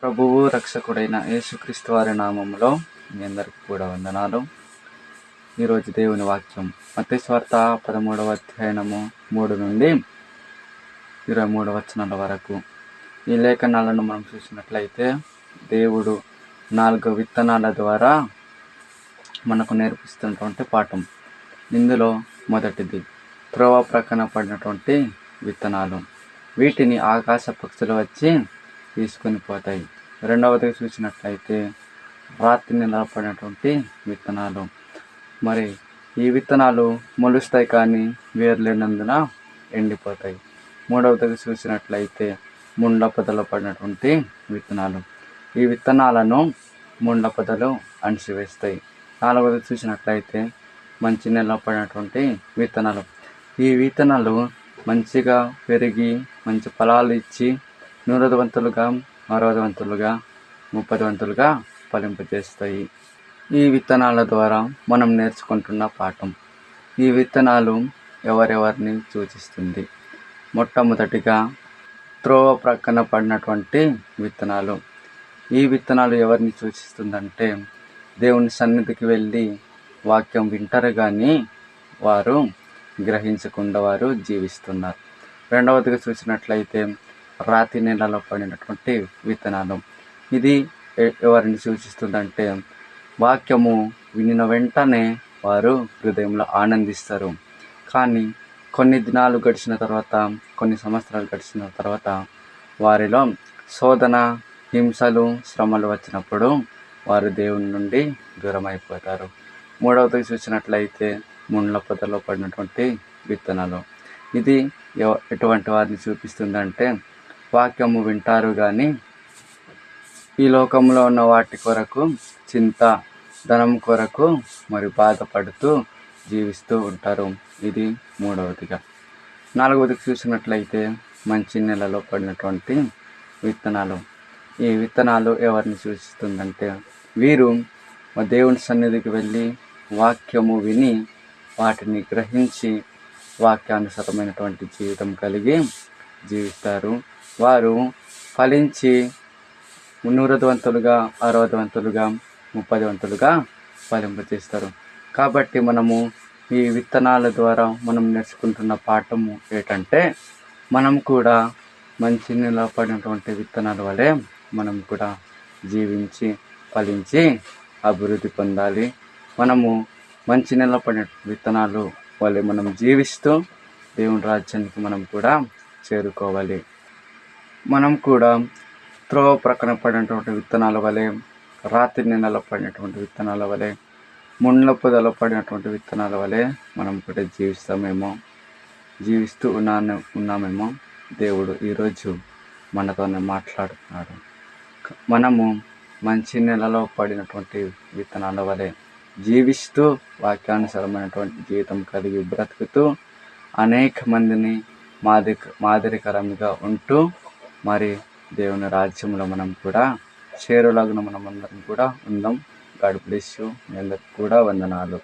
ప్రభువు రక్షకుడైన యేసుక్రీస్తు వారి నామములో మీ అందరికీ కూడా వందనాలు. ఈరోజు దేవుని వాక్యం మత్తయి సువార్త 13వ అధ్యాయము 3 నుండి 23 వచనాల వరకు. ఈ లేఖనాలను మనం చూసినట్లయితే దేవుడు 4 విత్తనాల ద్వారా మనకు నేర్పిస్తున్నటువంటి పాఠం. ఇందులో మొదటిది త్రోవ ప్రక్కన పడినటువంటి విత్తనాలు. వీటిని ఆకాశ పక్షులు వచ్చి తీసుకొని పోతాయి. రెండవది చూసినట్లయితే రాత్రి నిలబడినటువంటి విత్తనాలు. మరి ఈ విత్తనాలు మొలుస్తాయి కానీ వేర్లేనందున ఎండిపోతాయి. మూడవది చూసినట్లయితే ముండ్ల పొదలో పడినటువంటి విత్తనాలు. ఈ విత్తనాలను ముండ్ల పొదలు అణిసివేస్తాయి. నాలుగవది చూసినట్లయితే మంచి నెలలో పడినటువంటి విత్తనాలు. ఈ విత్తనాలు మంచిగా పెరిగి మంచి ఫలాలు ఇచ్చి 100 వంతులుగా 60 వంతులుగా 30 వంతులుగా ఫలింపజేస్తాయి. ఈ విత్తనాల ద్వారా మనం నేర్చుకుంటున్న పాఠం. ఈ విత్తనాలు ఎవరెవరిని సూచిస్తుంది? మొట్టమొదటిగా త్రోవ ప్రక్కన పడినటువంటి విత్తనాలు. ఈ విత్తనాలు ఎవరిని సూచిస్తుందంటే దేవుని సన్నిధికి వెళ్ళి వాక్యం వింటారు కానీ వారు గ్రహించకుండా వారు జీవిస్తున్నారు. రెండవదిగా చూసినట్లయితే రాతి నేలలో పడినటువంటి విత్తనాలు. ఇది ఎవరిని సూచిస్తుందంటే వాక్యము వినిన వెంటనే వారు హృదయంలో ఆనందిస్తారు. కానీ కొన్ని దినాలు గడిచిన తర్వాత, కొన్ని సంవత్సరాలు గడిచిన తర్వాత వారిలో శోధన, హింసలు, శ్రమలు వచ్చినప్పుడు వారు దేవుని నుండి దూరం అయిపోతారు. మూడవది చూసినట్లయితే ముండ్ల పొదలో పడినటువంటి విత్తనాలు. ఇది ఎటువంటి వారిని చూపిస్తుందంటే వాక్యము వింటారు కానీ ఈ లోకంలో ఉన్న వాటి కొరకు చింత, ధనం కొరకు మరి బాధపడుతూ జీవిస్తూ ఉంటారు. ఇది మూడవదిగా. నాలుగవదికి చూసినట్లయితే మంచి నెలలో పడినటువంటి విత్తనాలు. ఈ విత్తనాలు ఎవరిని సూచిస్తుందంటే వీరు దేవుని సన్నిధికి వెళ్ళి వాక్యము విని వాటిని గ్రహించి వాక్యానుసారమైనటువంటి జీవితం కలిగి జీవిస్తారు. వారు ఫలించి 100 వంతులుగా 60 వంతులుగా 30 వంతులుగా ఫలింపజేస్తారు. కాబట్టి మనము ఈ విత్తనాల ద్వారా మనం నేర్చుకుంటున్న పాఠము ఏంటంటే మనం కూడా మంచి నిలబడినటువంటి విత్తనాల వలె మనం కూడా జీవించి ఫలించి అభివృద్ధి పొందాలి. మనము మంచి నిలబడిన విత్తనాలు వలె మనం జీవిస్తూ దేవుని రాజ్యానికి మనం కూడా చేరుకోవాలి. మనం కూడా త్రోవ ప్రక్కన పడినటువంటి విత్తనాల వలె, రాత్రి నెలలో పడినటువంటి విత్తనాల వలె, ముండ్ల పొదలో పడినటువంటి విత్తనాల వలె మనం కూడా జీవిస్తూ ఉన్నామేమో దేవుడు ఈరోజు మనతోనే మాట్లాడుతున్నాడు. మనము మంచి నెలలో పడినటువంటి విత్తనాల వలె జీవిస్తూ వాక్యానుసారమైనటువంటి జీవితం కలిగి బ్రతుకుతూ అనేక మందిని మాదిరికరంగా ఉంటూ మరి దేవుని రాజ్యంలో మనం కూడా చేరులాగున మనం అందరం కూడా ఉందాం. God bless you. మీ అందరికి కూడా వందనాలు.